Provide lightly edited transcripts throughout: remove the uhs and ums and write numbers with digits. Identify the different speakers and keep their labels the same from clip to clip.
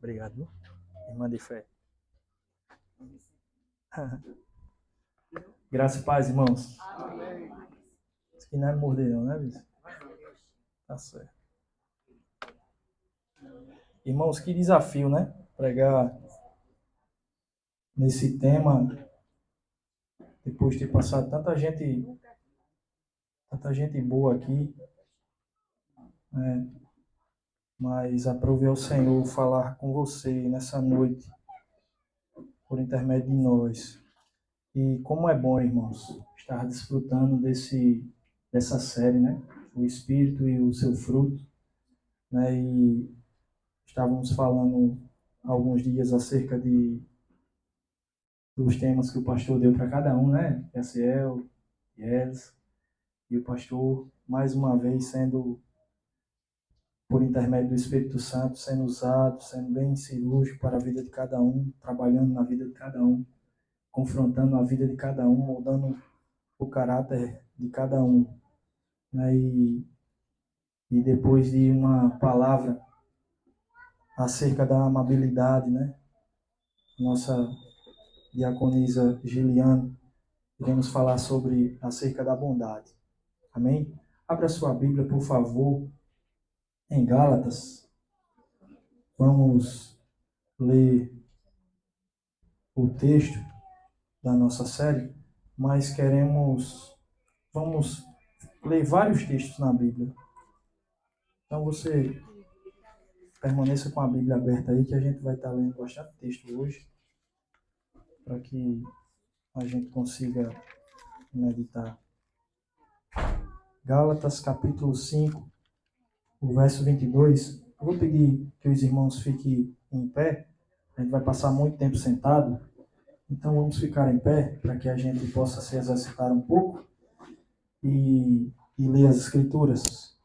Speaker 1: Obrigado, irmã de fé. Graça e paz, irmãos. Isso aqui não é morder não, né, Vitor? Tá certo. Irmãos, que desafio, né? Pregar nesse tema, depois de ter passado tanta gente boa aqui, né? Mas aprove ao Senhor falar com você nessa noite, por intermédio de nós. E como é bom, irmãos, estar desfrutando dessa série, né? O Espírito e o seu fruto, né? E estávamos falando há alguns dias acerca dos temas que o pastor deu para cada um, né? Yaciel, Yeles, e o pastor, mais uma vez, sendo, por intermédio do Espírito Santo, sendo usado, sendo bem cirúrgico para a vida de cada um, trabalhando na vida de cada um, confrontando a vida de cada um, moldando o caráter de cada um, né? E depois de uma palavra acerca da amabilidade, né? Nossa diaconisa Giliane, iremos falar acerca da bondade. Amém? Abra sua Bíblia, por favor, em Gálatas. Vamos ler o texto da nossa série, mas vamos ler vários textos na Bíblia. Então você permaneça com a Bíblia aberta aí, que a gente vai estar lendo bastante texto hoje, para que a gente consiga meditar. Gálatas capítulo 5, o verso 22. Eu vou pedir que os irmãos fiquem em pé. A gente vai passar muito tempo sentado. Então vamos ficar em pé para que a gente possa se exercitar um pouco e ler as Escrituras.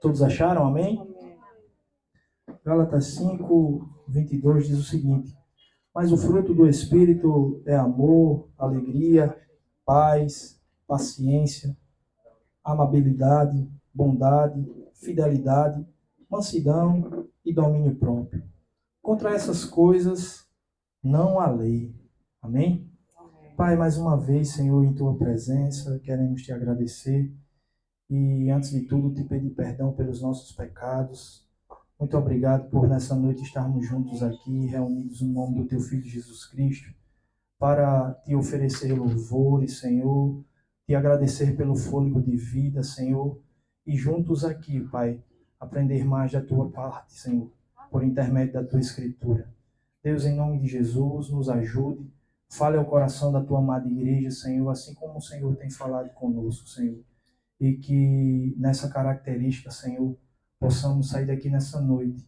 Speaker 1: Todos acharam? Amém? Gálatas 5, 22 diz o seguinte: mas o fruto do Espírito é amor, alegria, paz, paciência, amabilidade, bondade, fidelidade, mansidão e domínio próprio. Contra essas coisas não há lei. Amém? Pai, mais uma vez, Senhor, em Tua presença, queremos Te agradecer e, antes de tudo, Te pedir perdão pelos nossos pecados. Muito obrigado por, nessa noite, estarmos juntos aqui, reunidos no nome do Teu Filho Jesus Cristo, para Te oferecer louvores, Senhor, Te agradecer pelo fôlego de vida, Senhor, e juntos aqui, Pai, aprender mais da Tua parte, Senhor, por intermédio da Tua Escritura. Deus, em nome de Jesus, nos ajude. Fale ao coração da Tua amada igreja, Senhor, assim como o Senhor tem falado conosco, Senhor. E que nessa característica, Senhor, possamos sair daqui nessa noite,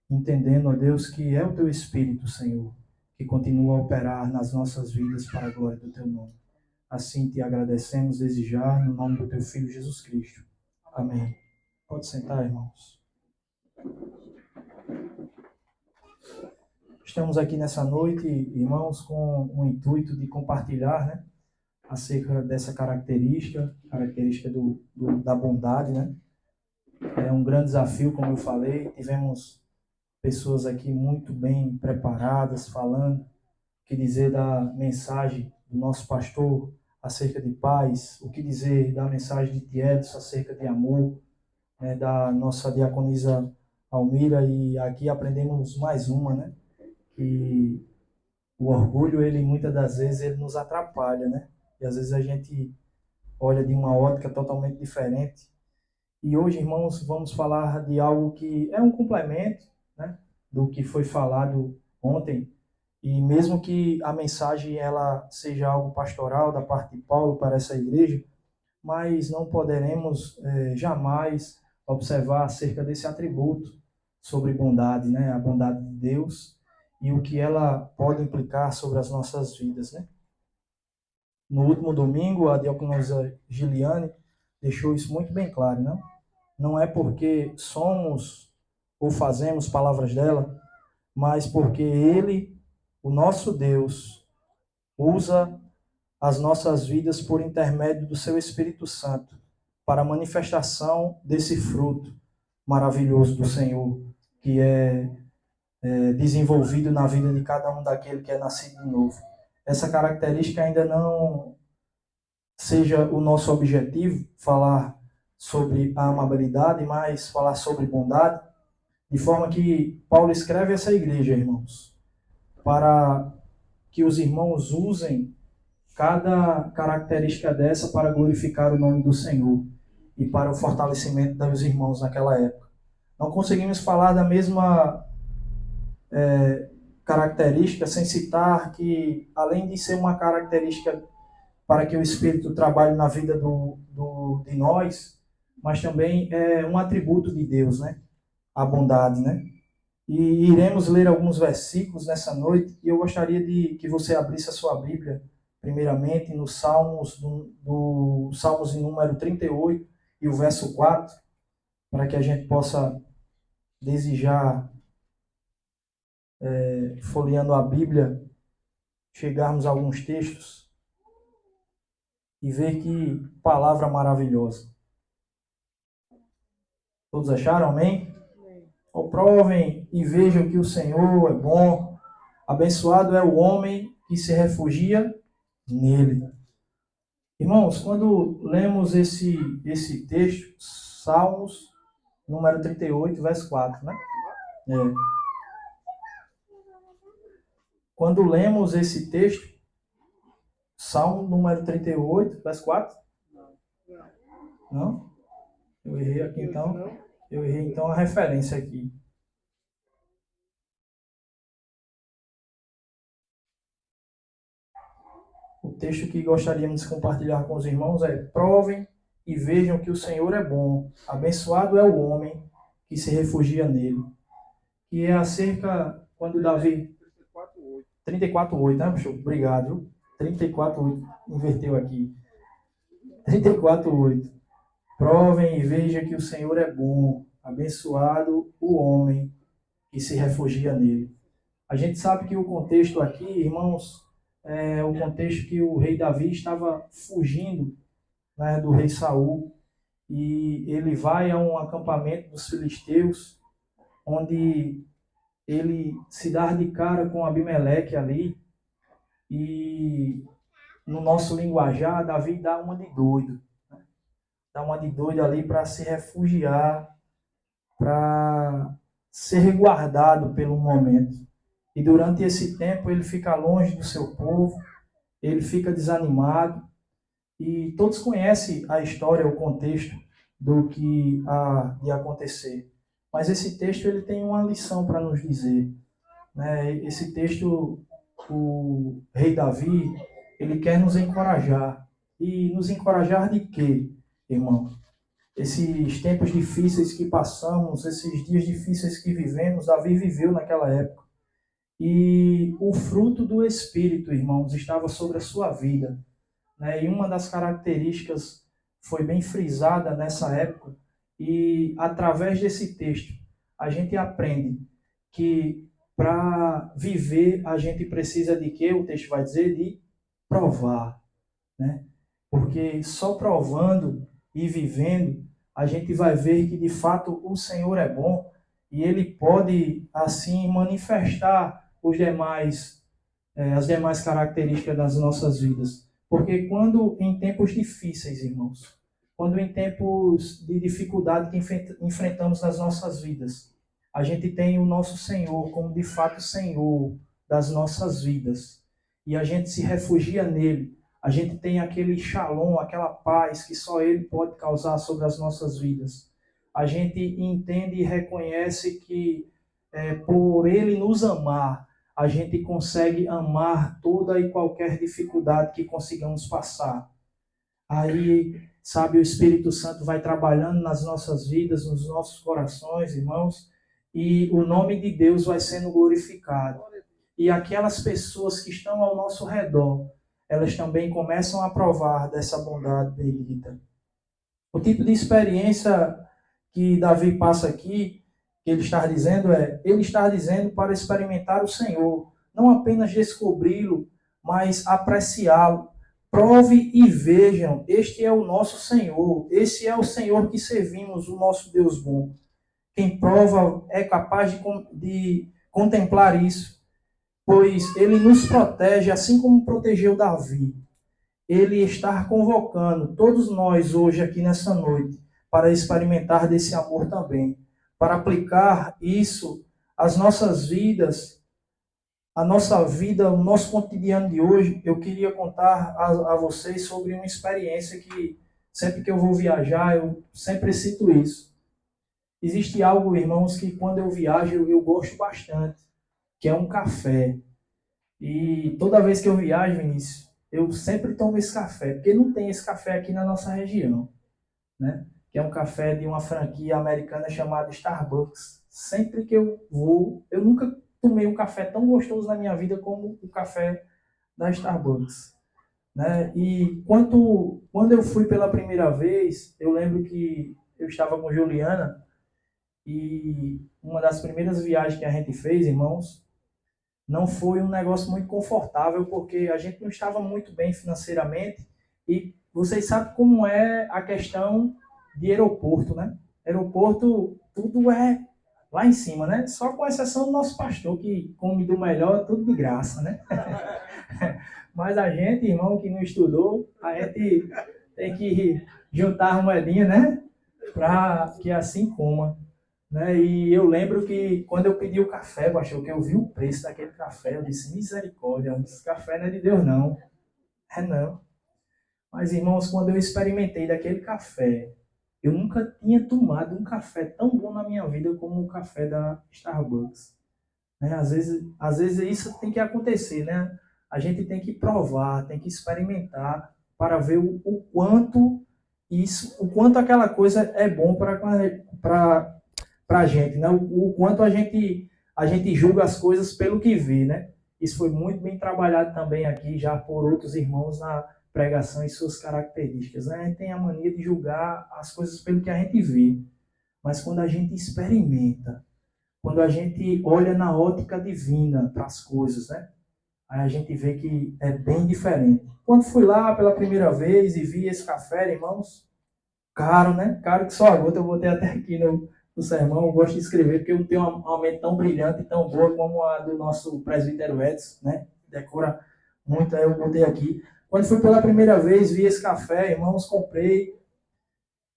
Speaker 1: entendendo, ó Deus, que é o Teu Espírito, Senhor, que continua a operar nas nossas vidas para a glória do Teu nome. Assim Te agradecemos desde já, no nome do Teu Filho Jesus Cristo. Amém. Pode sentar, irmãos. Estamos aqui nessa noite, irmãos, com o intuito de compartilhar, né, acerca dessa característica da bondade, né? É um grande desafio, como eu falei. Tivemos pessoas aqui muito bem preparadas, falando o que dizer da mensagem do nosso pastor acerca de paz, o que dizer da mensagem de Edson acerca de amor, né, da nossa diaconisa Almira, e aqui aprendemos mais uma, né? Que o orgulho, ele muitas das vezes ele nos atrapalha, né? E às vezes a gente olha de uma ótica totalmente diferente. E hoje, irmãos, vamos falar de algo que é um complemento, né, do que foi falado ontem. E mesmo que a mensagem ela seja algo pastoral da parte de Paulo para essa igreja, mas não poderemos jamais observar acerca desse atributo sobre bondade, né, a bondade de Deus, e o que ela pode implicar sobre as nossas vidas, né? No último domingo, a diaconisa Giliane deixou isso muito bem claro, não? Não é porque somos ou fazemos palavras dela, mas porque Ele, o nosso Deus, usa as nossas vidas por intermédio do Seu Espírito Santo para a manifestação desse fruto maravilhoso do Senhor, que é desenvolvido na vida de cada um daquele que é nascido de novo. Essa característica ainda não seja o nosso objetivo, falar sobre a amabilidade, mas falar sobre bondade, de forma que Paulo escreve essa igreja, irmãos, para que os irmãos usem cada característica dessa para glorificar o nome do Senhor e para o fortalecimento dos irmãos naquela época. Não conseguimos falar da mesma característica sem citar que, além de ser uma característica para que o Espírito trabalhe na vida de nós, mas também é um atributo de Deus, né? A bondade, né? E iremos ler alguns versículos nessa noite, e eu gostaria de que você abrisse a sua Bíblia, primeiramente, no Salmos, do Salmos em número 38 e o verso 4, para que a gente possa desejar, folheando a Bíblia, chegarmos a alguns textos e ver que palavra maravilhosa. Todos acharam? Amém? Ou provem e vejam que o Senhor é bom. Abençoado é o homem que se refugia nele. Irmãos, quando lemos esse texto, Salmos, número 38, verso 4, né? Quando lemos esse texto, Salmo número 38, verso 4? Não? Eu errei aqui então. Eu errei então a referência aqui. O texto que gostaríamos de compartilhar com os irmãos é: provem e vejam que o Senhor é bom. Abençoado é o homem que se refugia nele. Que é acerca, quando Davi... 34:8, né, puxou? Obrigado. 34:8, inverteu aqui. 34:8. Provem e vejam que o Senhor é bom. Abençoado o homem que se refugia nele. A gente sabe que o contexto aqui, irmãos, é o contexto que o rei Davi estava fugindo, né, do rei Saul, e ele vai a um acampamento dos filisteus, onde ele se dá de cara com Abimeleque ali, e no nosso linguajar, Davi dá uma de doido, né? Dá uma de doido ali para se refugiar, para ser resguardado pelo momento. E durante esse tempo ele fica longe do seu povo, ele fica desanimado, e todos conhecem a história, o contexto do que há de acontecer. Mas esse texto ele tem uma lição para nos dizer, né? Esse texto, o rei Davi, ele quer nos encorajar. E nos encorajar de quê, irmão? Esses tempos difíceis que passamos, esses dias difíceis que vivemos, Davi viveu naquela época. E o fruto do Espírito, irmãos, estava sobre a sua vida, né? E uma das características foi bem frisada nessa época, e através desse texto a gente aprende que para viver a gente precisa de quê? O texto vai dizer de provar, né? Porque só provando e vivendo a gente vai ver que de fato o Senhor é bom, e Ele pode assim manifestar as demais características das nossas vidas. Porque quando em tempos difíceis, irmãos, quando em tempos de dificuldade que enfrentamos nas nossas vidas, a gente tem o nosso Senhor como de fato Senhor das nossas vidas, e a gente se refugia nele, a gente tem aquele shalom, aquela paz que só Ele pode causar sobre as nossas vidas. A gente entende e reconhece que por Ele nos amar, a gente consegue amar toda e qualquer dificuldade que consigamos passar. Aí, sabe, o Espírito Santo vai trabalhando nas nossas vidas, nos nossos corações, irmãos, e o nome de Deus vai sendo glorificado. E aquelas pessoas que estão ao nosso redor, elas também começam a provar dessa bondade bendita. O tipo de experiência que Davi passa aqui, que ele está dizendo para experimentar o Senhor, não apenas descobri-lo, mas apreciá-lo. Prove e vejam, este é o nosso Senhor, esse é o Senhor que servimos, o nosso Deus bom. Quem prova é capaz de contemplar isso, pois ele nos protege, assim como protegeu Davi. Ele está convocando todos nós hoje aqui nessa noite para experimentar desse amor também, para aplicar isso às nossas vidas, a nossa vida, o nosso cotidiano de hoje. Eu queria contar a vocês sobre uma experiência que sempre que eu vou viajar, eu sempre cito isso. Existe algo, irmãos, que quando eu viajo eu gosto bastante, que é um café. E toda vez que eu viajo, Vinícius, eu sempre tomo esse café, porque não tem esse café aqui na nossa região, né? Que é um café de uma franquia americana chamada Starbucks. Sempre que eu vou, eu nunca tomei um café tão gostoso na minha vida como o café da Starbucks, né? E quando eu fui pela primeira vez, eu lembro que eu estava com Juliana e uma das primeiras viagens que a gente fez, irmãos, não foi um negócio muito confortável, porque a gente não estava muito bem financeiramente e vocês sabem como é a questão de aeroporto, né? Aeroporto, tudo é lá em cima, né? Só com exceção do nosso pastor, que come do melhor, tudo de graça, né? Mas a gente, irmão, que não estudou, a gente tem que juntar a moedinha, né? Para que assim coma. Né? E eu lembro que quando eu pedi o café, pastor, que eu vi o preço daquele café, eu disse, misericórdia, esse café não é de Deus, não. É não. Mas, irmãos, quando eu experimentei daquele café, eu nunca tinha tomado um café tão bom na minha vida como o café da Starbucks. Né? Às vezes isso tem que acontecer, né? A gente tem que provar, tem que experimentar para ver o quanto o quanto aquela coisa é bom para a gente, né? O quanto a gente julga as coisas pelo que vê, né? Isso foi muito bem trabalhado também aqui já por outros irmãos na pregação e suas características, né? A gente tem a mania de julgar as coisas pelo que a gente vê, mas quando a gente experimenta, quando a gente olha na ótica divina para as coisas, né? Aí a gente vê que é bem diferente. Quando fui lá pela primeira vez e vi esse café, irmãos, caro, né? Caro que só a gota. Eu botei até aqui no sermão. Eu gosto de escrever porque eu não tenho uma mente tão brilhante e tão boa como a do nosso presbítero Edson, né? Decora muito, aí eu botei aqui. Quando fui pela primeira vez, vi esse café, irmãos, comprei.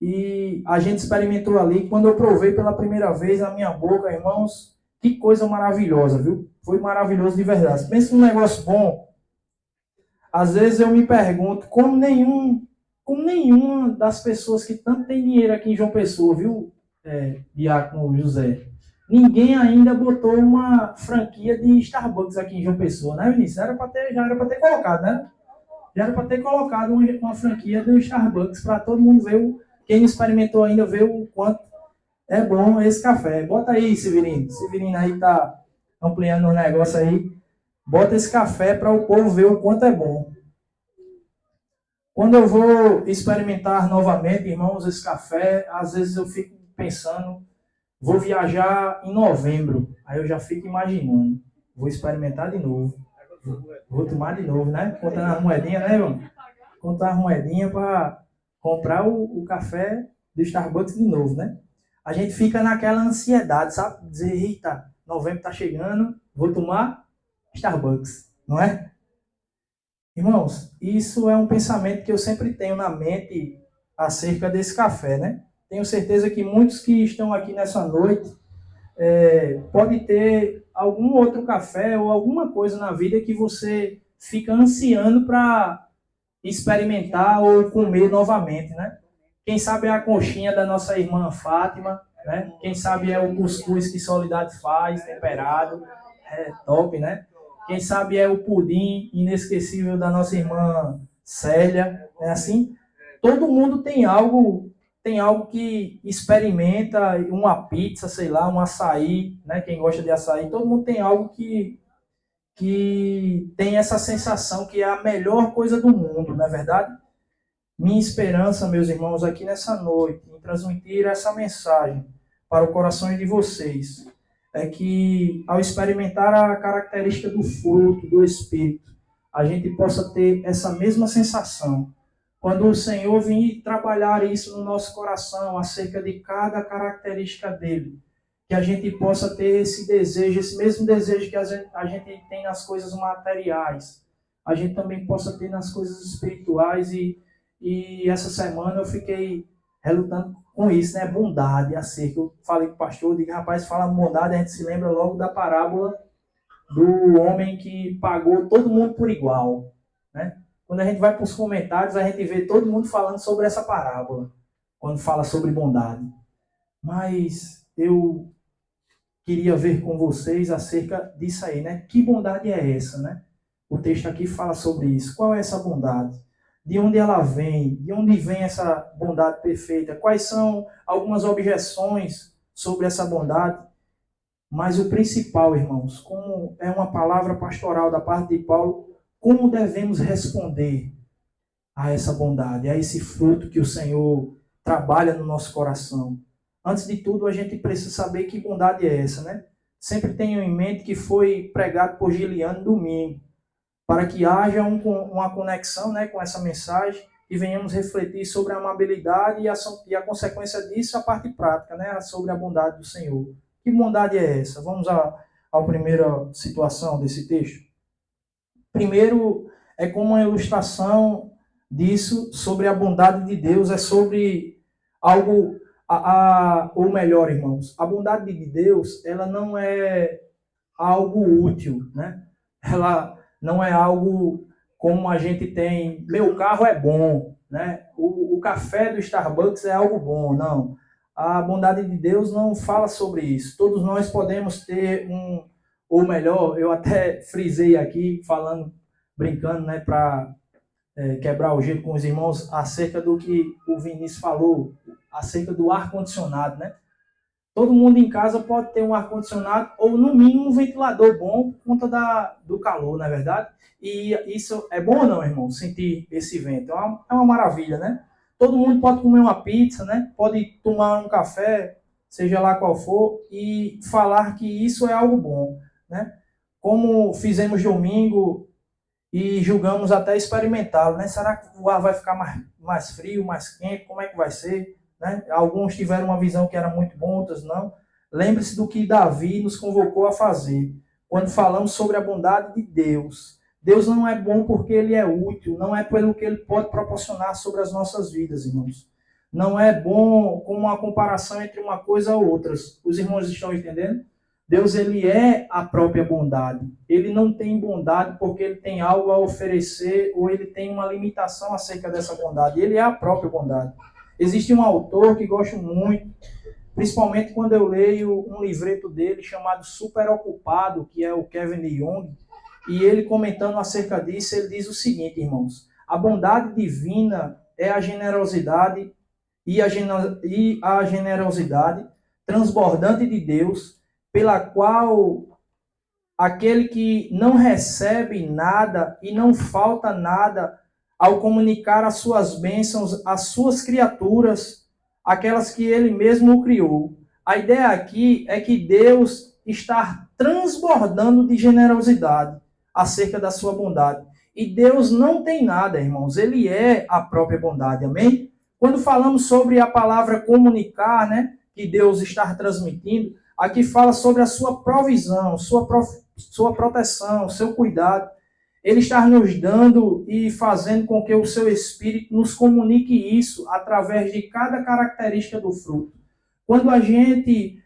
Speaker 1: E a gente experimentou ali. Quando eu provei pela primeira vez na minha boca, irmãos, que coisa maravilhosa, viu? Foi maravilhoso de verdade. Pensa num negócio bom. Às vezes eu me pergunto como nenhuma das pessoas que tanto tem dinheiro aqui em João Pessoa, viu, Diácono José? Ninguém ainda botou uma franquia de Starbucks aqui em João Pessoa, né, Vinícius? Já era para ter colocado, né? Já era para ter colocado uma franquia do Starbucks para todo mundo ver, quem não experimentou ainda, ver o quanto é bom esse café. Bota aí, Severino. Severino aí tá ampliando o negócio aí. Bota esse café para o povo ver o quanto é bom. Quando eu vou experimentar novamente, irmãos, esse café, às vezes eu fico pensando, vou viajar em novembro. Aí eu já fico imaginando, vou experimentar de novo. Vou tomar de novo, né? Contando as moedinhas, né, irmão? Contar as moedinhas para comprar o café do Starbucks de novo, né? A gente fica naquela ansiedade, sabe? Dizer, eita, novembro tá chegando, vou tomar Starbucks, não é? Irmãos, isso é um pensamento que eu sempre tenho na mente acerca desse café, né? Tenho certeza que muitos que estão aqui nessa noite pode ter algum outro café ou alguma coisa na vida que você fica ansiando para experimentar ou comer novamente, né? Quem sabe é a coxinha da nossa irmã Fátima, né? Quem sabe é o cuscuz que Soledade faz, temperado, é top, né? Quem sabe é o pudim inesquecível da nossa irmã Célia, é assim? Todo mundo tem algo que experimenta, uma pizza, sei lá, um açaí, né? Quem gosta de açaí, todo mundo tem algo que tem essa sensação que é a melhor coisa do mundo, não é verdade? Minha esperança, meus irmãos, aqui nessa noite, em transmitir essa mensagem para o coração de vocês, é que ao experimentar a característica do fruto do Espírito, a gente possa ter essa mesma sensação. Quando o Senhor vir trabalhar isso no nosso coração, acerca de cada característica dele, que a gente possa ter esse desejo, esse mesmo desejo que a gente tem nas coisas materiais, a gente também possa ter nas coisas espirituais. E essa semana eu fiquei relutando com isso, né? Bondade, acerca. Eu falei com o pastor, eu digo, rapaz, fala bondade, a gente se lembra logo da parábola do homem que pagou todo mundo por igual, né? Quando a gente vai para os comentários, a gente vê todo mundo falando sobre essa parábola, quando fala sobre bondade. Mas eu queria ver com vocês acerca disso aí, né? Que bondade é essa, né? O texto aqui fala sobre isso. Qual é essa bondade? De onde ela vem? De onde vem essa bondade perfeita? Quais são algumas objeções sobre essa bondade? Mas o principal, irmãos, como é uma palavra pastoral da parte de Paulo, como devemos responder a essa bondade, a esse fruto que o Senhor trabalha no nosso coração? Antes de tudo, a gente precisa saber que bondade é essa, né? Sempre tenham em mente que foi pregado por Giliano domingo, para que haja uma conexão, né, com essa mensagem e venhamos refletir sobre a amabilidade e a consequência disso, a parte prática, né, sobre a bondade do Senhor. Que bondade é essa? Vamos à primeira situação desse texto. Primeiro, é como uma ilustração disso sobre a bondade de Deus, é sobre algo, ou melhor, irmãos, a bondade de Deus, ela não é algo útil, né? Ela não é algo como a gente tem, meu carro é bom, né? O café do Starbucks é algo bom, não. A bondade de Deus não fala sobre isso. Todos nós podemos ter ou melhor, eu até frisei aqui, falando, brincando, né, para quebrar o gelo com os irmãos, acerca do que o Vinícius falou, acerca do ar-condicionado, né? Todo mundo em casa pode ter um ar-condicionado ou, no mínimo, um ventilador bom por conta do calor, não é verdade? E isso é bom ou não, irmão? Sentir esse vento. É uma maravilha, né? Todo mundo pode comer uma pizza, né? Pode tomar um café, seja lá qual for, e falar que isso é algo bom, né? Como fizemos domingo e julgamos até experimentá-lo, né? Será que o ar vai ficar mais frio, mais quente? Como é que vai ser? Né? Alguns tiveram uma visão que era muito boa, outros não. Lembre-se do que Davi nos convocou a fazer, quando falamos sobre a bondade de Deus. Deus não é bom porque ele é útil, não é pelo que ele pode proporcionar sobre as nossas vidas, irmãos. Não é bom como uma comparação entre uma coisa ou outra. Os irmãos estão entendendo? Deus, ele é a própria bondade. Ele não tem bondade porque ele tem algo a oferecer ou ele tem uma limitação acerca dessa bondade. Ele é a própria bondade. Existe um autor que gosto muito, principalmente quando eu leio um livreto dele chamado Super Ocupado, que é o Kevin DeYoung, e ele comentando acerca disso, ele diz o seguinte, irmãos: a bondade divina é a generosidade e a generosidade transbordante de Deus, pela qual aquele que não recebe nada e não falta nada ao comunicar as suas bênçãos às suas criaturas, aquelas que ele mesmo criou. A ideia aqui é que Deus está transbordando de generosidade acerca da sua bondade. E Deus não tem nada, irmãos. Ele é a própria bondade, amém? Quando falamos sobre a palavra comunicar, né, que Deus está transmitindo, aqui fala sobre a sua provisão, sua proteção, seu cuidado. Ele está nos dando e fazendo com que o seu Espírito nos comunique isso através de cada característica do fruto. Quando a gente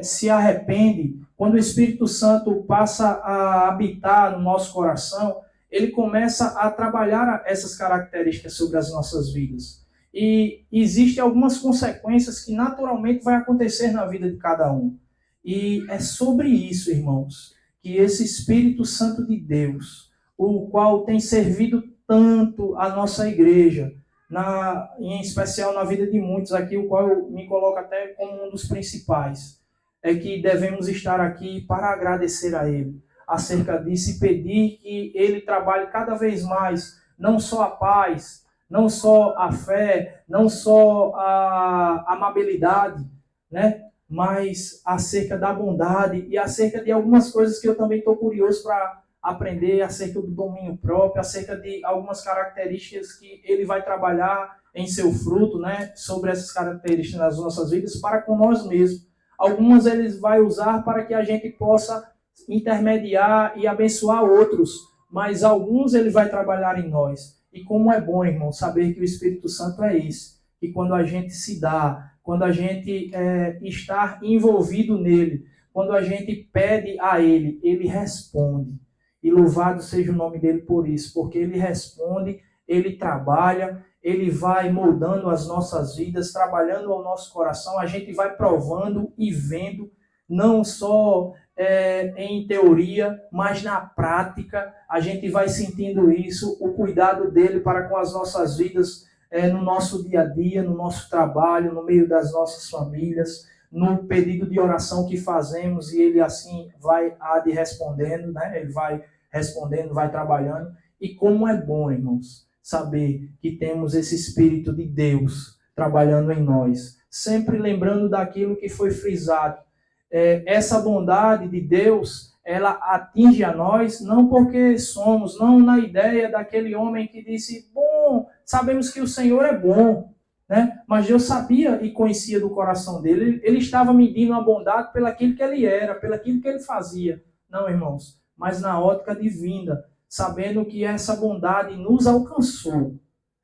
Speaker 1: se arrepende, quando o Espírito Santo passa a habitar no nosso coração, ele começa a trabalhar essas características sobre as nossas vidas. E existem algumas consequências que naturalmente vai acontecer na vida de cada um. E é sobre isso, irmãos, que esse Espírito Santo de Deus, o qual tem servido tanto a nossa igreja, em especial na vida de muitos aqui, o qual eu me coloco até como um dos principais, é que devemos estar aqui para agradecer a Ele acerca disso e pedir que Ele trabalhe cada vez mais, não só a paz, não só a fé, não só a amabilidade, né? Mas acerca da bondade e acerca de algumas coisas que eu também estou curioso para aprender, acerca do domínio próprio, acerca de algumas características que ele vai trabalhar em seu fruto, né? Sobre essas características nas nossas vidas para com nós mesmos. Algumas ele vai usar para que a gente possa intermediar e abençoar outros, mas alguns ele vai trabalhar em nós. E como é bom, irmão, saber que o Espírito Santo é esse. E quando a gente se dá, quando a gente está envolvido nele, quando a gente pede a ele, ele responde. E louvado seja o nome dele por isso, porque ele responde, ele trabalha, ele vai moldando as nossas vidas, trabalhando ao nosso coração, a gente vai provando e vendo, não só em teoria, mas na prática, a gente vai sentindo isso, o cuidado dele para com as nossas vidas, no nosso dia a dia, no nosso trabalho, no meio das nossas famílias, no pedido de oração que fazemos, e ele assim vai respondendo, né? Ele vai respondendo, vai trabalhando. E como é bom, irmãos, saber que temos esse Espírito de Deus trabalhando em nós, sempre lembrando daquilo que foi frisado. Essa bondade de Deus, ela atinge a nós, não porque somos, não na ideia daquele homem que disse, bom, sabemos que o Senhor é bom, né? Mas Deus sabia e conhecia do coração dele, ele estava medindo a bondade pelaquilo que ele era, pelaquilo que ele fazia. Não, irmãos, mas na ótica divina, sabendo que essa bondade nos alcançou.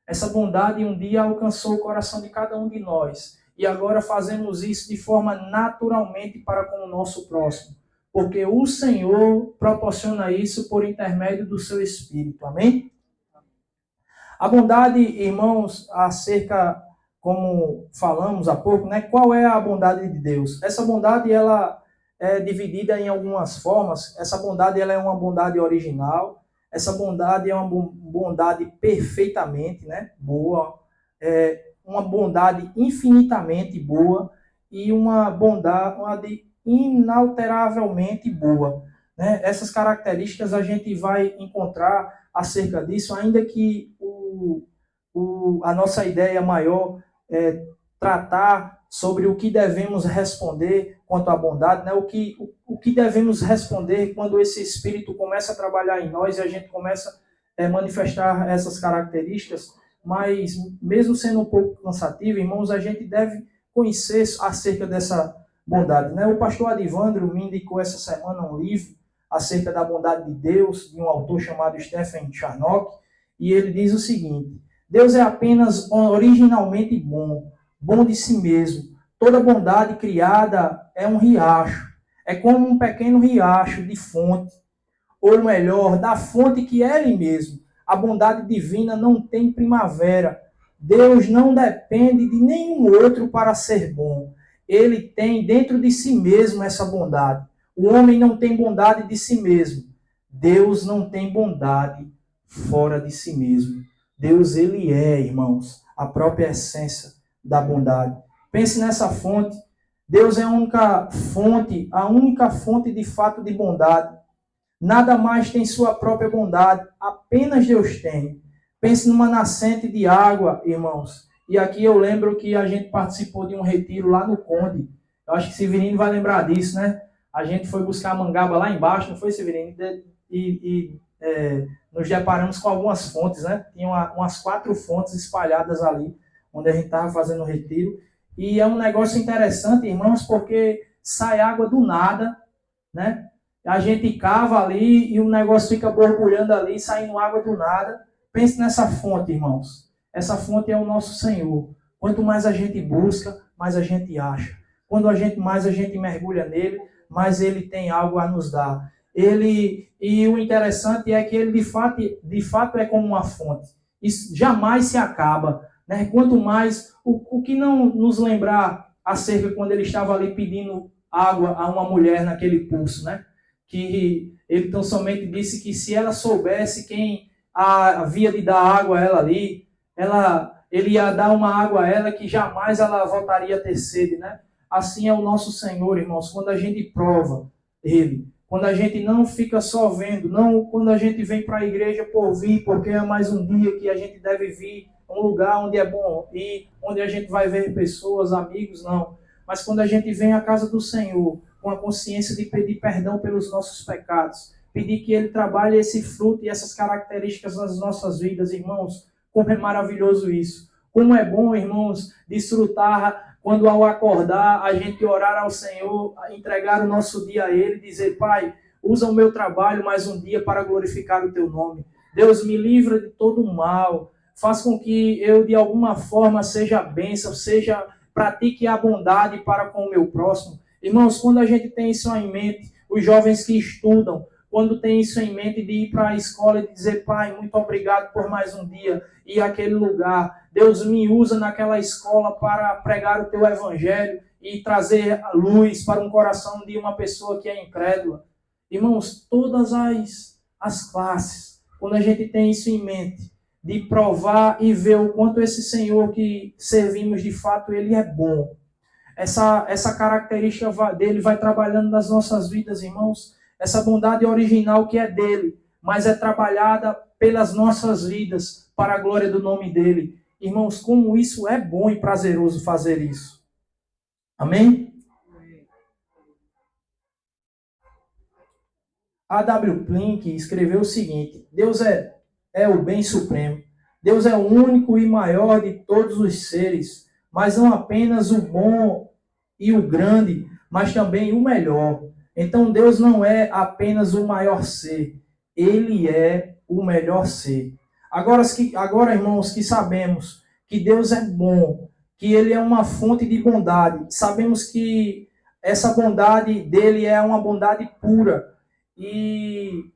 Speaker 1: Essa bondade um dia alcançou o coração de cada um de nós. E agora fazemos isso de forma naturalmente para com o nosso próximo. Porque o Senhor proporciona isso por intermédio do seu Espírito. Amém? A bondade, irmãos, acerca, como falamos há pouco, né? Qual é a bondade de Deus? Essa bondade, ela é dividida em algumas formas. Essa bondade, ela é uma bondade original. Essa bondade é uma bondade perfeitamente, né, boa, uma bondade infinitamente boa e uma bondade inalteravelmente boa. Né? Essas características a gente vai encontrar acerca disso, ainda que a nossa ideia maior é tratar sobre o que devemos responder quanto à bondade, né? O que devemos responder quando esse Espírito começa a trabalhar em nós e a gente começa a manifestar essas características, mas mesmo sendo um pouco cansativo, irmãos, a gente deve conhecer acerca dessa bondade. Né? O pastor Adivandro me indicou essa semana um livro acerca da bondade de Deus, de um autor chamado Stephen Charnock, e ele diz o seguinte: Deus é apenas originalmente bom, bom de si mesmo. Toda bondade criada é um riacho. É como um pequeno riacho de fonte, ou melhor, da fonte que é Ele mesmo. A bondade divina não tem primavera. Deus não depende de nenhum outro para ser bom. Ele tem dentro de si mesmo essa bondade. O homem não tem bondade de si mesmo. Deus não tem bondade fora de si mesmo. Deus, Ele é, irmãos, a própria essência da bondade. Pense nessa fonte. Deus é a única fonte de fato de bondade. Nada mais tem sua própria bondade, apenas Deus tem. Pense numa nascente de água, irmãos. E aqui eu lembro que a gente participou de um retiro lá no Conde. Eu acho que Severino vai lembrar disso, né? A gente foi buscar mangaba lá embaixo, não foi, Severino? Nos deparamos com algumas fontes, né? Tinha umas 4 fontes espalhadas ali, onde a gente estava fazendo o retiro. E é um negócio interessante, irmãos, porque sai água do nada, né? A gente cava ali e o negócio fica borbulhando ali, saindo água do nada. Pense nessa fonte, irmãos. Essa fonte é o nosso Senhor. Quanto mais a gente busca, mais a gente acha. Mais a gente mergulha nele, mais ele tem algo a nos dar. E o interessante é que ele de fato é como uma fonte. Isso jamais se acaba. Né? Quanto mais, o que não nos lembrar acerca quando ele estava ali pedindo água a uma mulher naquele pulso, né? Que ele tão somente disse que se ela soubesse quem havia de dar água a ela ali, ele ia dar uma água a ela que jamais ela voltaria a ter sede, né? Assim é o nosso Senhor, irmãos, quando a gente prova Ele, quando a gente não fica só vendo, não quando a gente vem para a igreja por vir, porque é mais um dia que a gente deve vir, um lugar onde é bom ir, onde a gente vai ver pessoas, amigos, não. Mas quando a gente vem à casa do Senhor, com a consciência de pedir perdão pelos nossos pecados, pedir que Ele trabalhe esse fruto e essas características nas nossas vidas, irmãos, como é maravilhoso isso. Como é bom, irmãos, desfrutar quando ao acordar, a gente orar ao Senhor, entregar o nosso dia a Ele, dizer, Pai, usa o meu trabalho mais um dia para glorificar o Teu nome. Deus, me livra de todo o mal, faz com que eu, de alguma forma, seja bênção, pratique a bondade para com o meu próximo. Irmãos, quando a gente tem isso em mente, os jovens que estudam, quando tem isso em mente de ir para a escola e dizer, Pai, muito obrigado por mais um dia, ir àquele lugar. Deus me usa naquela escola para pregar o Teu evangelho e trazer luz para um coração de uma pessoa que é incrédula. Irmãos, todas as classes, quando a gente tem isso em mente, de provar e ver o quanto esse Senhor que servimos de fato, Ele é bom. Essa característica dele vai trabalhando nas nossas vidas, irmãos. Essa bondade original que é dele, mas é trabalhada pelas nossas vidas para a glória do nome dele. Irmãos, como isso é bom e prazeroso fazer isso. Amém? A.W. Pink escreveu o seguinte: Deus é o bem supremo. Deus é o único e maior de todos os seres, mas não apenas o bom e o grande, mas também o melhor. Então Deus não é apenas o maior ser, Ele é o melhor ser. Agora, irmãos, que sabemos que Deus é bom, que Ele é uma fonte de bondade, sabemos que essa bondade dele é uma bondade pura. E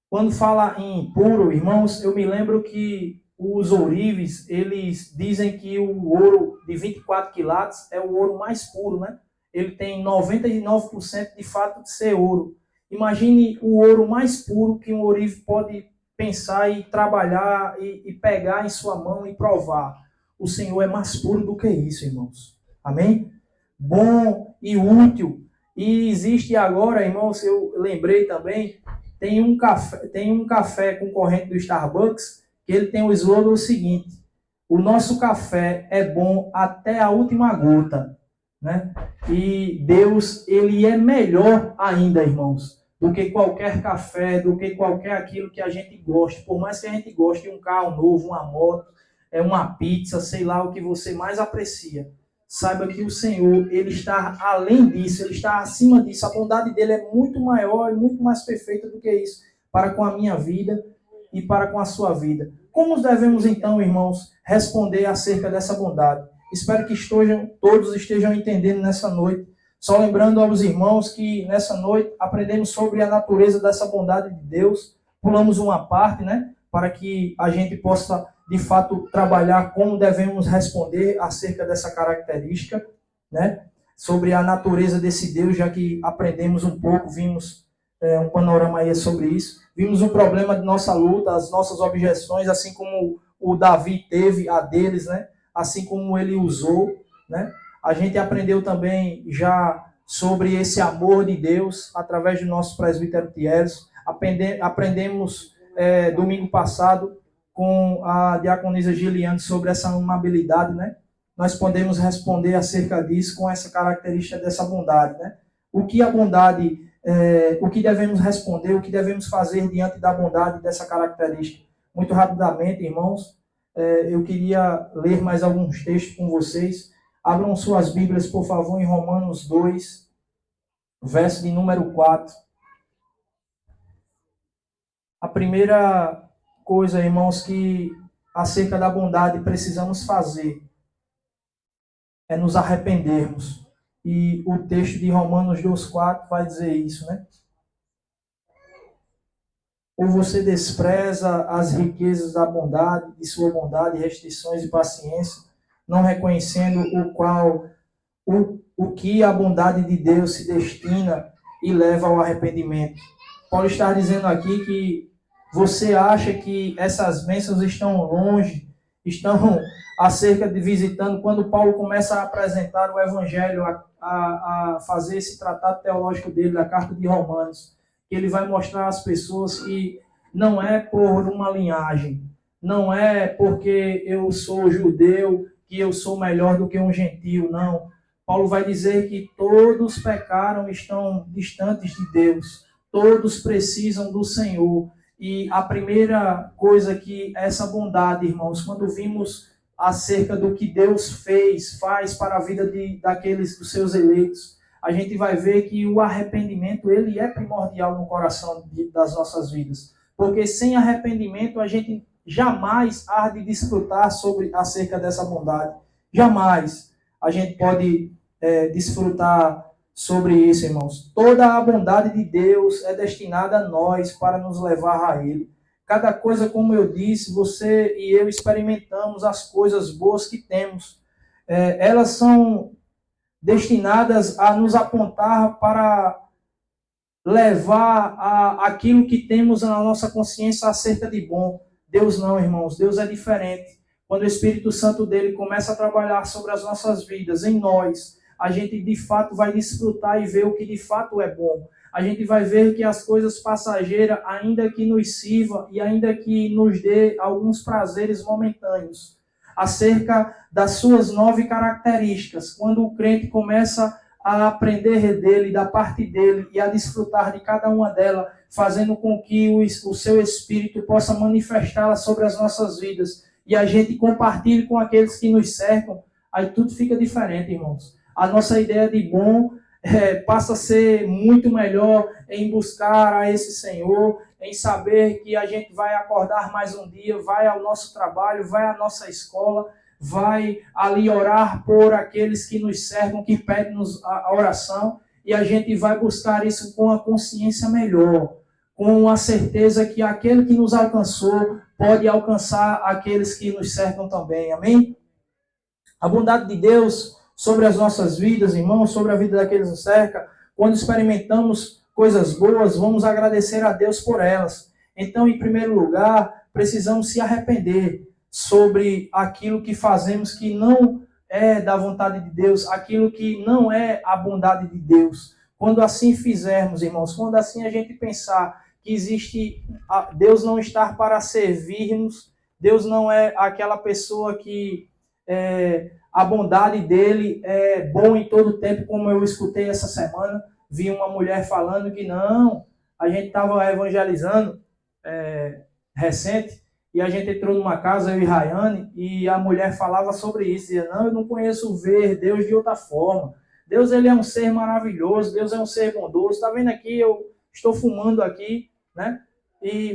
Speaker 1: quando fala em puro, irmãos, eu me lembro que os ourives, eles dizem que o ouro de 24 quilates é o ouro mais puro, né? Ele tem 99% de fato de ser ouro. Imagine o ouro mais puro que um ourive pode pensar e trabalhar e pegar em sua mão e provar. O Senhor é mais puro do que isso, irmãos. Amém? Bom e útil. E existe agora, irmãos, eu lembrei também, tem um café concorrente do Starbucks, que ele tem o slogan seguinte: o nosso café é bom até a última gota, né? E Deus, ele é melhor ainda, irmãos, do que qualquer café, do que qualquer aquilo que a gente goste. Por mais que a gente goste de um carro novo, uma moto, uma pizza, sei lá o que você mais aprecia, saiba que o Senhor, ele está além disso, ele está acima disso. A bondade dele é muito maior e muito mais perfeita do que isso, para com a minha vida e para com a sua vida. Como devemos então, irmãos, responder acerca dessa bondade? Espero que todos estejam entendendo nessa noite. Só lembrando aos irmãos que nessa noite aprendemos sobre a natureza dessa bondade de Deus. Pulamos uma parte, né, para que a gente possa de fato trabalhar como devemos responder acerca dessa característica, né? Sobre a natureza desse Deus, já que aprendemos um pouco, vimos um panorama aí sobre isso, vimos o problema de nossa luta, as nossas objeções, assim como o Davi teve a deles, né? Assim como ele usou, né? A gente aprendeu também já sobre esse amor de Deus através do nosso presbítero Thierson. Aprendemos domingo passado com a diaconisa Giliane sobre essa amabilidade, né? Nós podemos responder acerca disso com essa característica dessa bondade, né? O que a bondade, o que devemos responder, o que devemos fazer diante da bondade dessa característica. Muito rapidamente, irmãos, eu queria ler mais alguns textos com vocês. Abram suas Bíblias, por favor, em Romanos 2, verso de número 4. A primeira coisa, irmãos, que acerca da bondade precisamos fazer é nos arrependermos. E o texto de Romanos 2,4 vai dizer isso, né? Ou você despreza as riquezas da bondade, de sua bondade, restrições e paciência, não reconhecendo o que a bondade de Deus se destina e leva ao arrependimento. Paulo está dizendo aqui que você acha que essas bênçãos estão longe, estão acerca de visitando, quando Paulo começa a apresentar o Evangelho, a fazer esse tratado teológico dele, da carta de Romanos, que ele vai mostrar às pessoas que não é por uma linhagem, não é porque eu sou judeu que eu sou melhor do que um gentio, não. Paulo vai dizer que todos pecaram e estão distantes de Deus, todos precisam do Senhor. E a primeira coisa que essa bondade, irmãos, quando vimos acerca do que Deus faz para a vida dos seus eleitos, a gente vai ver que o arrependimento ele é primordial no coração das nossas vidas. Porque sem arrependimento a gente jamais há de desfrutar acerca dessa bondade. Jamais a gente pode desfrutar sobre isso, irmãos. Toda a bondade de Deus é destinada a nós para nos levar a Ele. Cada coisa, como eu disse, você e eu experimentamos as coisas boas que temos. Elas são destinadas a nos apontar para levar aquilo que temos na nossa consciência acerca de bom. Deus não, irmãos. Deus é diferente. Quando o Espírito Santo dele começa a trabalhar sobre as nossas vidas, em nós, a gente de fato vai desfrutar e ver o que de fato é bom. A gente vai ver que as coisas passageiras, ainda que nos sirva e ainda que nos dê alguns prazeres momentâneos, acerca das suas 9 características, quando o crente começa a aprender dele, da parte dele, e a desfrutar de cada uma delas, fazendo com que o seu Espírito possa manifestá-la sobre as nossas vidas, e a gente compartilhe com aqueles que nos cercam, aí tudo fica diferente, irmãos. A nossa ideia de bom passa a ser muito melhor em buscar a esse Senhor, em saber que a gente vai acordar mais um dia, vai ao nosso trabalho, vai à nossa escola, vai ali orar por aqueles que nos cercam, que pedem-nos a oração, e a gente vai buscar isso com a consciência melhor, com a certeza que aquele que nos alcançou pode alcançar aqueles que nos cercam também. Amém? A bondade de Deus sobre as nossas vidas, irmãos, sobre a vida daqueles que nos cercam, quando experimentamos coisas boas, vamos agradecer a Deus por elas. Então, em primeiro lugar, precisamos se arrepender sobre aquilo que fazemos que não é da vontade de Deus, aquilo que não é a bondade de Deus. Quando assim fizermos, irmãos, quando assim a gente pensar que existe, Deus não está para servirmos, Deus não é aquela pessoa que a bondade dele é bom em todo tempo, como eu escutei essa semana, vi uma mulher falando que não, a gente estava evangelizando recente, e a gente entrou numa casa, eu e Rayane, e a mulher falava sobre isso, dizia, não, eu não conheço ver Deus de outra forma. Deus, ele é um ser maravilhoso, Deus é um ser bondoso. Está vendo aqui, eu estou fumando aqui, né?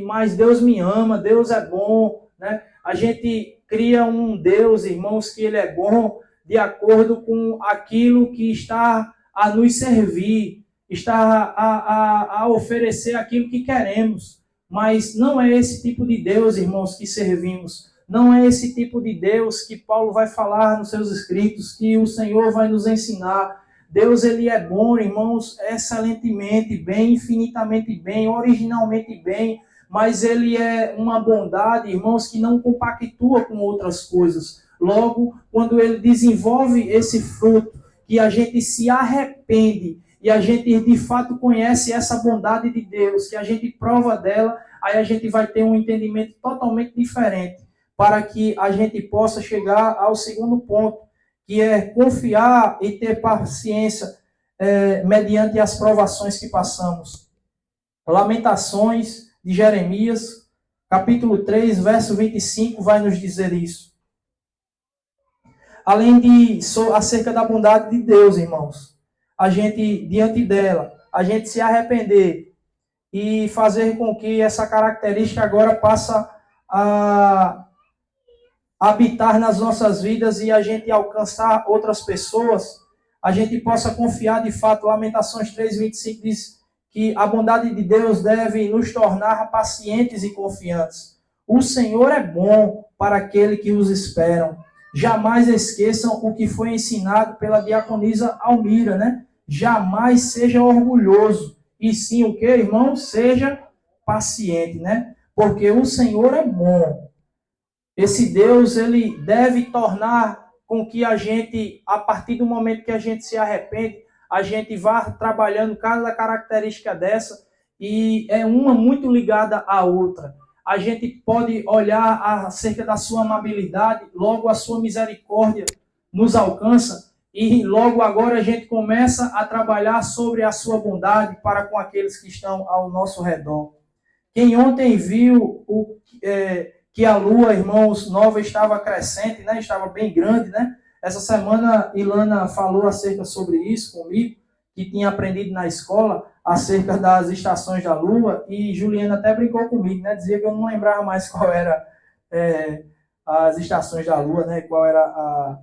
Speaker 1: Mas Deus me ama, Deus é bom, né? A gente cria um Deus, irmãos, que ele é bom de acordo com aquilo que está a nos servir, está a oferecer aquilo que queremos. Mas não é esse tipo de Deus, irmãos, que servimos. Não é esse tipo de Deus que Paulo vai falar nos seus escritos, que o Senhor vai nos ensinar. Deus, ele é bom, irmãos, excelentemente bem, infinitamente bem, originalmente bem, mas ele é uma bondade, irmãos, que não compactua com outras coisas. Logo, quando ele desenvolve esse fruto, que a gente se arrepende, e a gente de fato conhece essa bondade de Deus, que a gente prova dela, aí a gente vai ter um entendimento totalmente diferente, para que a gente possa chegar ao segundo ponto, que é confiar e ter paciência mediante as provações que passamos. Lamentações de Jeremias, capítulo 3, verso 25, vai nos dizer isso. Além de acerca da bondade de Deus, irmãos, a gente, diante dela, a gente se arrepender e fazer com que essa característica agora passe a habitar nas nossas vidas e a gente alcançar outras pessoas, a gente possa confiar de fato. Lamentações 3:25 diz que a bondade de Deus deve nos tornar pacientes e confiantes. O Senhor é bom para aquele que os esperam. Jamais esqueçam o que foi ensinado pela diaconisa Almira, né? Jamais seja orgulhoso. E sim, o que, irmão? Seja paciente, né? Porque o Senhor é bom. Esse Deus, ele deve tornar com que a gente, a partir do momento que a gente se arrepende, a gente vá trabalhando cada característica dessa, e é uma muito ligada à outra. A gente pode olhar acerca da sua amabilidade, logo a sua misericórdia nos alcança, e logo agora a gente começa a trabalhar sobre a sua bondade para com aqueles que estão ao nosso redor. Quem ontem viu que a lua, irmãos, nova estava crescente, né? Estava bem grande, né? Essa semana, Ilana falou acerca sobre isso comigo, que tinha aprendido na escola acerca das estações da lua, e Juliana até brincou comigo, né? Dizia que eu não lembrava mais qual era as estações da lua, né? Qual era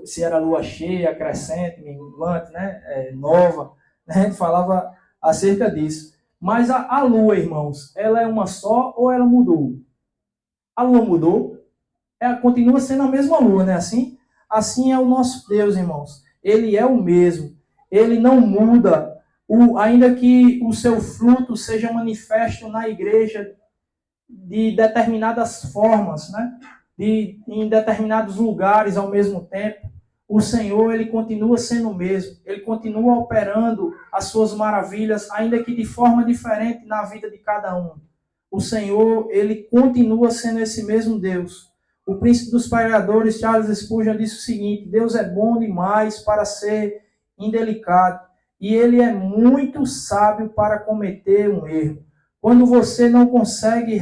Speaker 1: se era lua cheia, crescente, minguante, né? Nova, né? Falava acerca disso. Mas a lua, irmãos, ela é uma só ou ela mudou? A lua mudou, ela continua sendo a mesma lua, né? Assim é o nosso Deus, irmãos. Ele é o mesmo. Ele não muda, ainda que o seu fruto seja manifesto na igreja de determinadas formas, né? Em determinados lugares ao mesmo tempo. O Senhor, ele continua sendo o mesmo. Ele continua operando as suas maravilhas, ainda que de forma diferente na vida de cada um. O Senhor, ele continua sendo esse mesmo Deus. O príncipe dos pregadores, Charles Spurgeon, disse o seguinte: Deus é bom demais para ser indelicado, e ele é muito sábio para cometer um erro. Quando você não consegue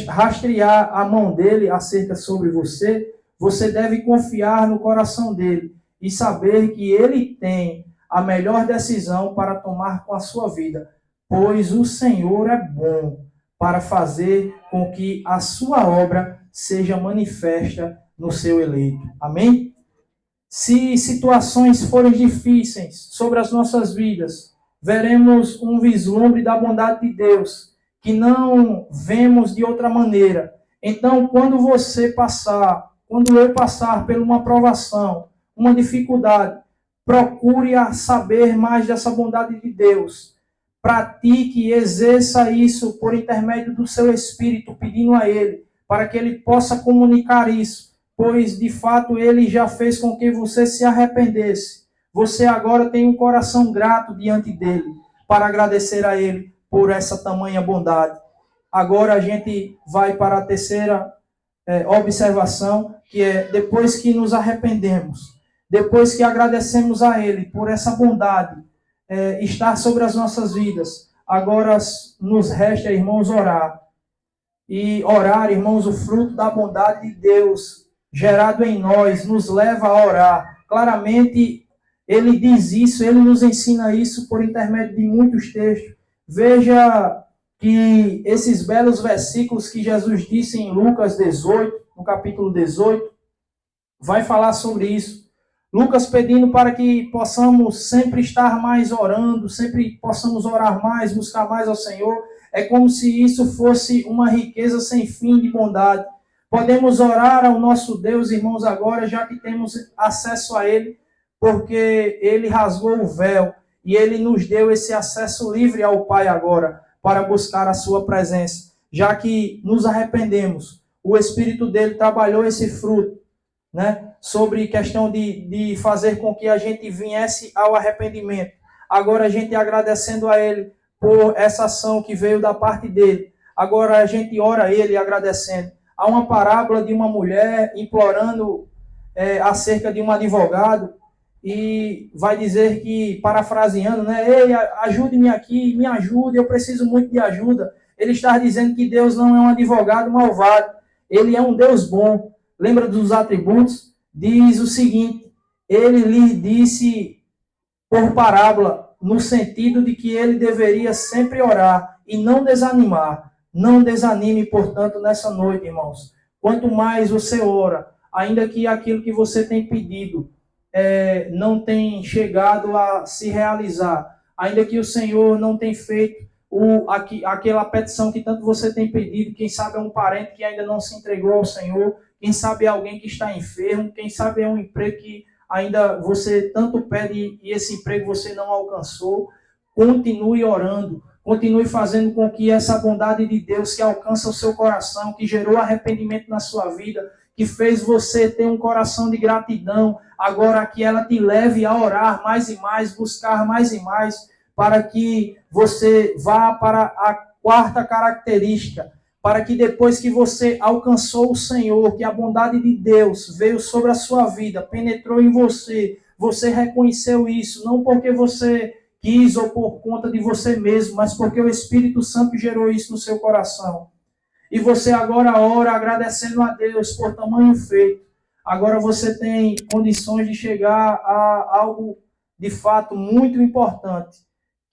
Speaker 1: rastrear a mão dele acerca sobre você, você deve confiar no coração dele e saber que ele tem a melhor decisão para tomar com a sua vida, pois o Senhor é bom para fazer com que a sua obra seja manifesta no seu eleito. Amém? Se situações forem difíceis sobre as nossas vidas, veremos um vislumbre da bondade de Deus, que não vemos de outra maneira. Então, quando eu passar por uma provação, uma dificuldade, procure saber mais dessa bondade de Deus. Pratique e exerça isso por intermédio do seu Espírito, pedindo a Ele, para que Ele possa comunicar isso, pois de fato Ele já fez com que você se arrependesse. Você agora tem um coração grato diante dEle, para agradecer a Ele por essa tamanha bondade. Agora a gente vai para a terceira observação, que é: depois que nos arrependemos, depois que agradecemos a Ele por essa bondade estar sobre as nossas vidas, agora nos resta, irmãos, orar. E orar, irmãos, o fruto da bondade de Deus gerado em nós nos leva a orar. Claramente, ele diz isso, ele nos ensina isso por intermédio de muitos textos. Veja que esses belos versículos que Jesus disse em Lucas 18, no capítulo 18, vai falar sobre isso. Lucas pedindo para que possamos sempre estar mais orando, sempre possamos orar mais, buscar mais ao Senhor. É como se isso fosse uma riqueza sem fim de bondade. Podemos orar ao nosso Deus, irmãos, agora, já que temos acesso a Ele, porque Ele rasgou o véu e Ele nos deu esse acesso livre ao Pai agora, para buscar a sua presença. Já que nos arrependemos, o Espírito dele trabalhou esse fruto, né? Sobre questão de fazer com que a gente viesse ao arrependimento. Agora a gente agradecendo a Ele por essa ação que veio da parte dele. Agora a gente ora a Ele agradecendo. Há uma parábola de uma mulher implorando acerca de um advogado, e vai dizer que, parafraseando, né? Ei, ajude-me aqui, me ajude, eu preciso muito de ajuda. Ele está dizendo que Deus não é um advogado malvado, Ele é um Deus bom. Lembra dos atributos? Diz o seguinte: Ele lhe disse por parábola, no sentido de que ele deveria sempre orar e não desanimar. Não desanime, portanto, nessa noite, irmãos. Quanto mais você ora, ainda que aquilo que você tem pedido não tem chegado a se realizar, ainda que o Senhor não tenha feito aquela petição que tanto você tem pedido, quem sabe é um parente que ainda não se entregou ao Senhor, quem sabe é alguém que está enfermo, quem sabe é um emprego que ainda você tanto pede e esse emprego você não alcançou. Continue orando, continue fazendo com que essa bondade de Deus que alcança o seu coração, que gerou arrependimento na sua vida, que fez você ter um coração de gratidão, agora que ela te leve a orar mais e mais, buscar mais e mais, para que você vá para a quarta característica, para que depois que você alcançou o Senhor, que a bondade de Deus veio sobre a sua vida, penetrou em você, você reconheceu isso, não porque você quis ou por conta de você mesmo, mas porque o Espírito Santo gerou isso no seu coração. E você agora ora agradecendo a Deus por tamanho feito. Agora você tem condições de chegar a algo de fato muito importante,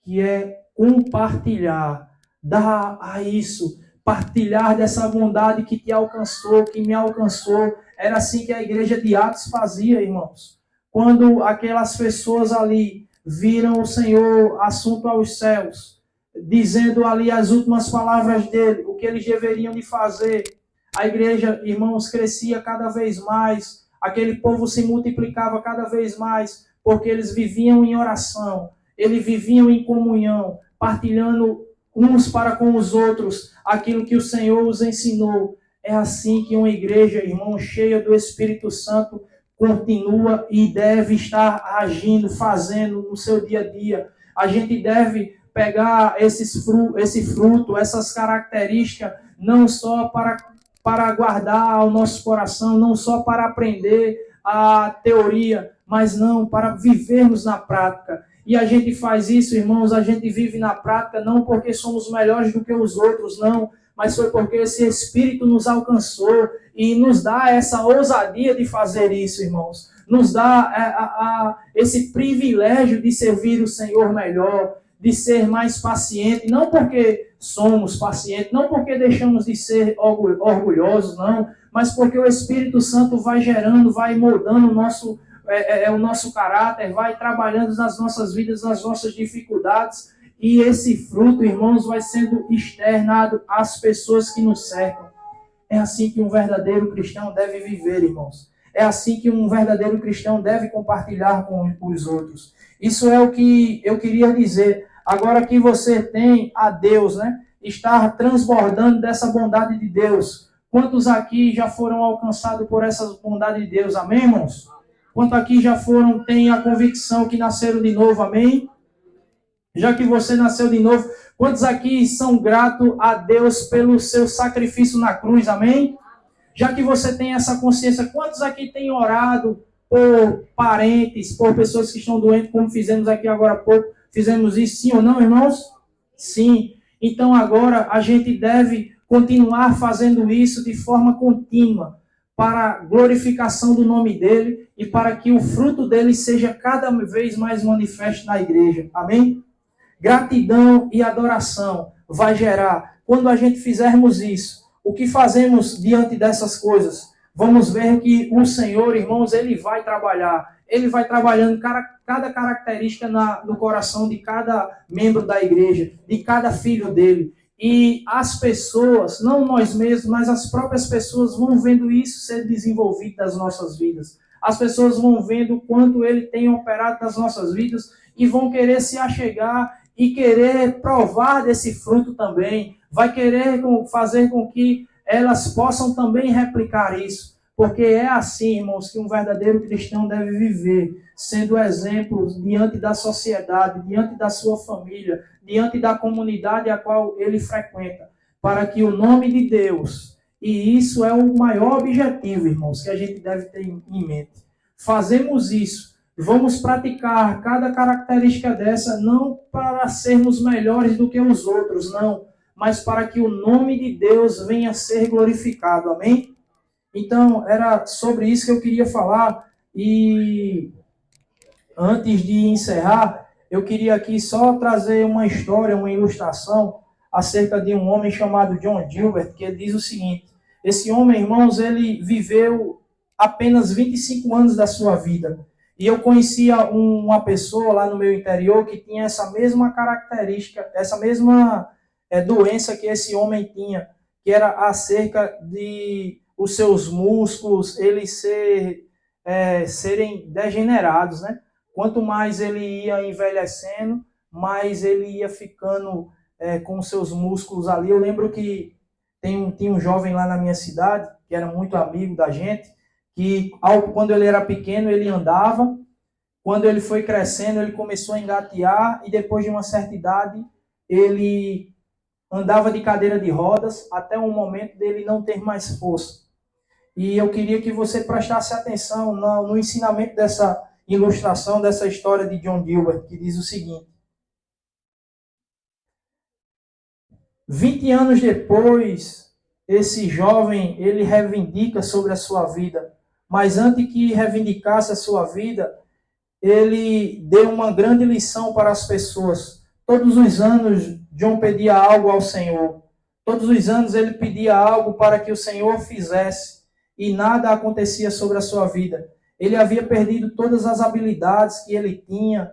Speaker 1: que é compartilhar, dar a isso, partilhar dessa bondade que te alcançou, que me alcançou. Era assim que a igreja de Atos fazia, irmãos. Quando aquelas pessoas ali viram o Senhor assunto aos céus, dizendo ali as últimas palavras dele, o que eles deveriam de fazer, a igreja, irmãos, crescia cada vez mais, aquele povo se multiplicava cada vez mais, porque eles viviam em oração, eles viviam em comunhão, partilhando uns para com os outros aquilo que o Senhor os ensinou. É assim que uma igreja, irmão, cheia do Espírito Santo, continua e deve estar agindo, fazendo no seu dia a dia. A gente deve pegar esse fruto, essas características, não só para guardar ao nosso coração, não só para aprender a teoria, mas não, para vivermos na prática. E a gente faz isso, irmãos, a gente vive na prática não porque somos melhores do que os outros, não, mas foi porque esse Espírito nos alcançou e nos dá essa ousadia de fazer isso, irmãos. Nos dá esse privilégio de servir o Senhor melhor, de ser mais paciente, não porque somos pacientes, não porque deixamos de ser orgulhosos, não, mas porque o Espírito Santo vai gerando, vai moldando o nosso caráter, vai trabalhando nas nossas vidas, nas nossas dificuldades, e esse fruto, irmãos, vai sendo externado às pessoas que nos cercam. É assim que um verdadeiro cristão deve viver, irmãos. É assim que um verdadeiro cristão deve compartilhar com os outros. Isso é o que eu queria dizer. Agora que você tem a Deus, né? Estar transbordando dessa bondade de Deus. Quantos aqui já foram alcançados por essa bondade de Deus? Amém, irmãos? Quantos aqui já foram, têm a convicção que nasceram de novo? Amém? Já que você nasceu de novo, quantos aqui são gratos a Deus pelo seu sacrifício na cruz? Amém? Já que você tem essa consciência, quantos aqui têm orado por parentes, por pessoas que estão doentes, como fizemos aqui agora há pouco? Fizemos isso, sim ou não, irmãos? Sim. Então agora a gente deve continuar fazendo isso de forma contínua, para a glorificação do nome dele e para que o fruto dele seja cada vez mais manifesto na igreja. Amém? Gratidão e adoração vai gerar. Quando a gente fizermos isso, o que fazemos diante dessas coisas? Vamos ver que o Senhor, irmãos, ele vai trabalhar. Ele vai trabalhando cada característica no coração de cada membro da igreja, de cada filho dele. E as pessoas, não nós mesmos, mas as próprias pessoas vão vendo isso ser desenvolvido nas nossas vidas. As pessoas vão vendo o quanto ele tem operado nas nossas vidas e vão querer se achegar e querer provar desse fruto também. Vai querer fazer com que elas possam também replicar isso. Porque é assim, irmãos, que um verdadeiro cristão deve viver, sendo exemplo diante da sociedade, diante da sua família, diante da comunidade a qual ele frequenta, para que o nome de Deus, e isso é o maior objetivo, irmãos, que a gente deve ter em mente. Fazemos isso, vamos praticar cada característica dessa, não para sermos melhores do que os outros, não, mas para que o nome de Deus venha a ser glorificado, amém? Então, era sobre isso que eu queria falar, e antes de encerrar, eu queria aqui só trazer uma história, uma ilustração acerca de um homem chamado John Gilbert, que diz o seguinte: esse homem, irmãos, ele viveu apenas 25 anos da sua vida. E eu conhecia uma pessoa lá no meu interior que tinha essa mesma característica, essa mesma doença que esse homem tinha, que era acerca de os seus músculos eles serem degenerados, né? Quanto mais ele ia envelhecendo, mais ele ia ficando com seus músculos ali. Eu lembro que tinha um jovem lá na minha cidade, que era muito amigo da gente, que quando ele era pequeno ele andava, quando ele foi crescendo ele começou a engatear e depois de uma certa idade ele andava de cadeira de rodas até um momento dele não ter mais força. E eu queria que você prestasse atenção no ensinamento dessa ilustração, dessa história de John Gilbert, que diz o seguinte: 20 anos depois, esse jovem, ele reivindica sobre a sua vida. Mas antes que reivindicasse a sua vida, ele deu uma grande lição para as pessoas. Todos os anos, John pedia algo ao Senhor. Todos os anos ele pedia algo para que o Senhor fizesse. E nada acontecia sobre a sua vida. Ele havia perdido todas as habilidades que ele tinha,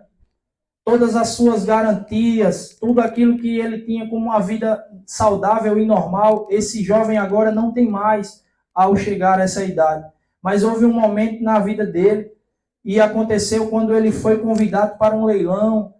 Speaker 1: todas as suas garantias, tudo aquilo que ele tinha como uma vida saudável e normal. Esse jovem agora não tem mais ao chegar a essa idade. Mas houve um momento na vida dele, e aconteceu quando ele foi convidado para um leilão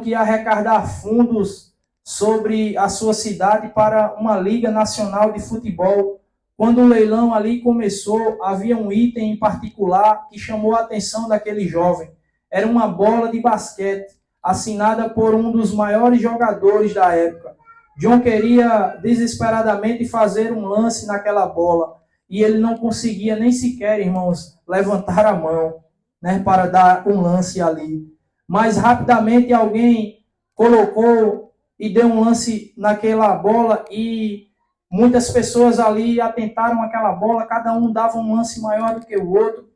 Speaker 1: que ia arrecadar fundos sobre a sua cidade para uma liga nacional de futebol. Quando o leilão ali começou, havia um item em particular que chamou a atenção daquele jovem. Era uma bola de basquete, assinada por um dos maiores jogadores da época. John queria desesperadamente fazer um lance naquela bola, e ele não conseguia nem sequer, irmãos, levantar a mão, né, para dar um lance ali. Mas rapidamente alguém colocou e deu um lance naquela bola, e muitas pessoas ali atentaram aquela bola, cada um dava um lance maior do que o outro,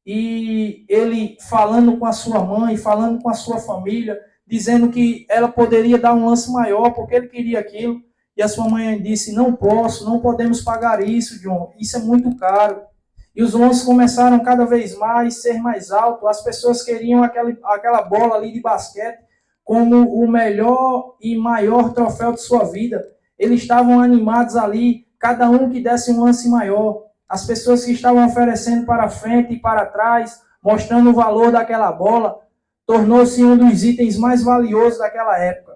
Speaker 1: e ele falando com a sua mãe, falando com a sua família, dizendo que ela poderia dar um lance maior, porque ele queria aquilo. E a sua mãe disse, não podemos pagar isso, John, isso é muito caro. E os lances começaram cada vez mais, ser mais alto, as pessoas queriam aquela bola ali de basquete como o melhor e maior troféu de sua vida. Eles estavam animados ali, cada um que desse um lance maior. As pessoas que estavam oferecendo para frente e para trás, mostrando o valor daquela bola, tornou-se um dos itens mais valiosos daquela época.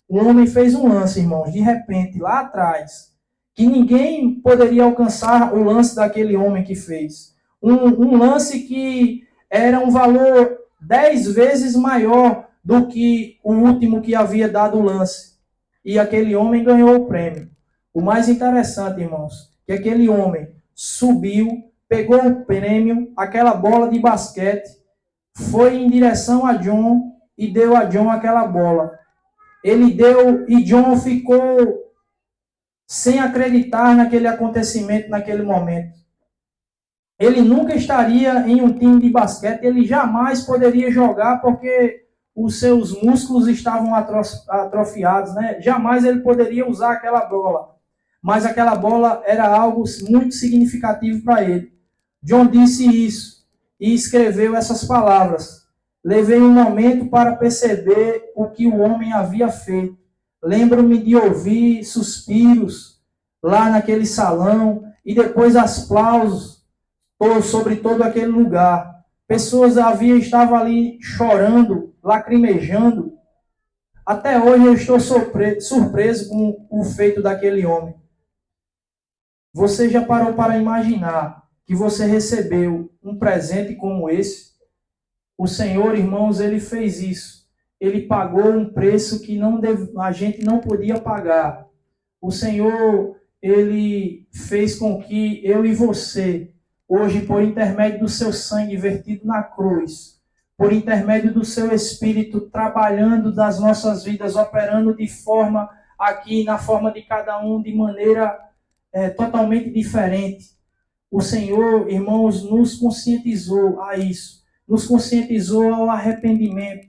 Speaker 1: Um homem fez um lance, irmãos, de repente, lá atrás, que ninguém poderia alcançar o lance daquele homem que fez. Um lance que era um valor 10 vezes maior do que o último que havia dado o lance. E aquele homem ganhou o prêmio. O mais interessante, irmãos, que aquele homem subiu, pegou o prêmio, aquela bola de basquete, foi em direção a John e deu a John aquela bola. Ele deu e John ficou sem acreditar naquele acontecimento, naquele momento. Ele nunca estaria em um time de basquete, ele jamais poderia jogar porque os seus músculos estavam atrofiados, né? Jamais ele poderia usar aquela bola. Mas aquela bola era algo muito significativo para ele. John disse isso e escreveu essas palavras. Levei um momento para perceber o que o homem havia feito. Lembro-me de ouvir suspiros lá naquele salão e depois aplausos sobre todo aquele lugar. Pessoas estavam ali chorando, lacrimejando. Até hoje eu estou surpreso com o feito daquele homem. Você já parou para imaginar que você recebeu um presente como esse? O Senhor, irmãos, ele fez isso. Ele pagou um preço que a gente não podia pagar. O Senhor, ele fez com que eu e você, hoje, por intermédio do seu sangue vertido na cruz, por intermédio do seu Espírito trabalhando nas nossas vidas, operando de forma aqui, na forma de cada um, de maneira totalmente diferente. O Senhor, irmãos, nos conscientizou a isso. Nos conscientizou ao arrependimento,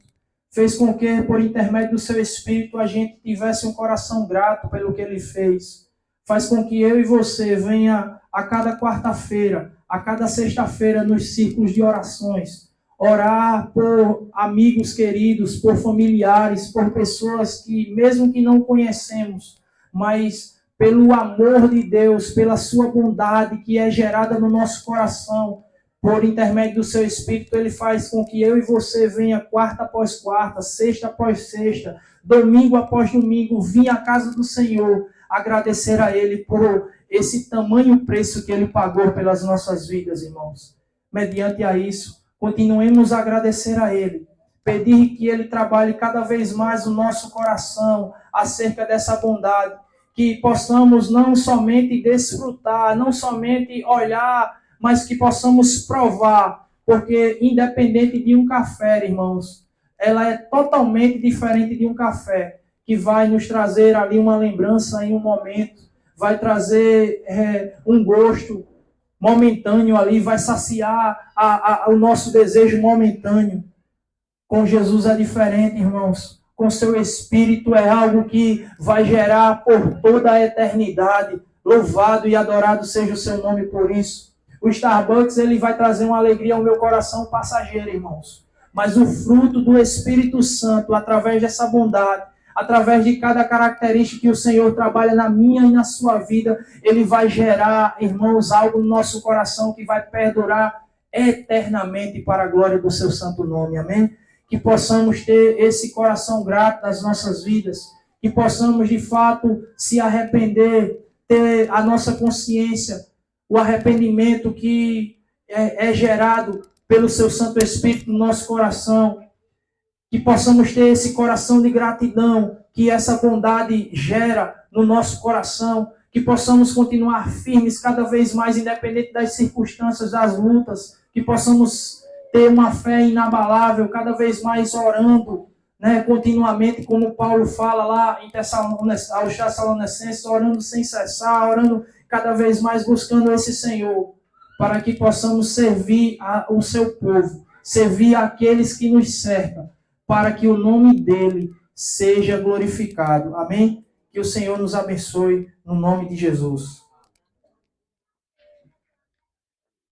Speaker 1: fez com que, por intermédio do seu Espírito, a gente tivesse um coração grato pelo que Ele fez. Faz com que eu e você venha a cada quarta-feira, a cada sexta-feira, nos círculos de orações, orar por amigos queridos, por familiares, por pessoas que, mesmo que não conhecemos, mas pelo amor de Deus, pela sua bondade que é gerada no nosso coração, por intermédio do seu Espírito, ele faz com que eu e você venha quarta após quarta, sexta após sexta, domingo após domingo, vir à casa do Senhor, agradecer a Ele por esse tamanho preço que Ele pagou pelas nossas vidas, irmãos. Mediante a isso, continuemos a agradecer a Ele, pedir que Ele trabalhe cada vez mais o nosso coração acerca dessa bondade, que possamos não somente desfrutar, não somente olhar, mas que possamos provar, porque independente de um café, irmãos, ela é totalmente diferente de um café, que vai nos trazer ali uma lembrança em um momento, vai trazer um gosto momentâneo ali, vai saciar o nosso desejo momentâneo. Com Jesus é diferente, irmãos. Com seu Espírito é algo que vai gerar por toda a eternidade. Louvado e adorado seja o seu nome por isso. O Starbucks, ele vai trazer uma alegria ao meu coração passageira, irmãos. Mas o fruto do Espírito Santo, através dessa bondade, através de cada característica que o Senhor trabalha na minha e na sua vida, ele vai gerar, irmãos, algo no nosso coração que vai perdurar eternamente para a glória do seu santo nome. Amém? Que possamos ter esse coração grato nas nossas vidas, que possamos de fato se arrepender, ter a nossa consciência, o arrependimento que é gerado pelo seu Santo Espírito no nosso coração, que possamos ter esse coração de gratidão que essa bondade gera no nosso coração, que possamos continuar firmes cada vez mais, independente das circunstâncias, das lutas, que possamos ter uma fé inabalável, cada vez mais orando, né, continuamente, como Paulo fala lá aos Tessalonicenses, orando sem cessar, orando cada vez mais, buscando esse Senhor, para que possamos servir o seu povo, servir aqueles que nos cercam, para que o nome dele seja glorificado. Amém? Que o Senhor nos abençoe, no nome de Jesus.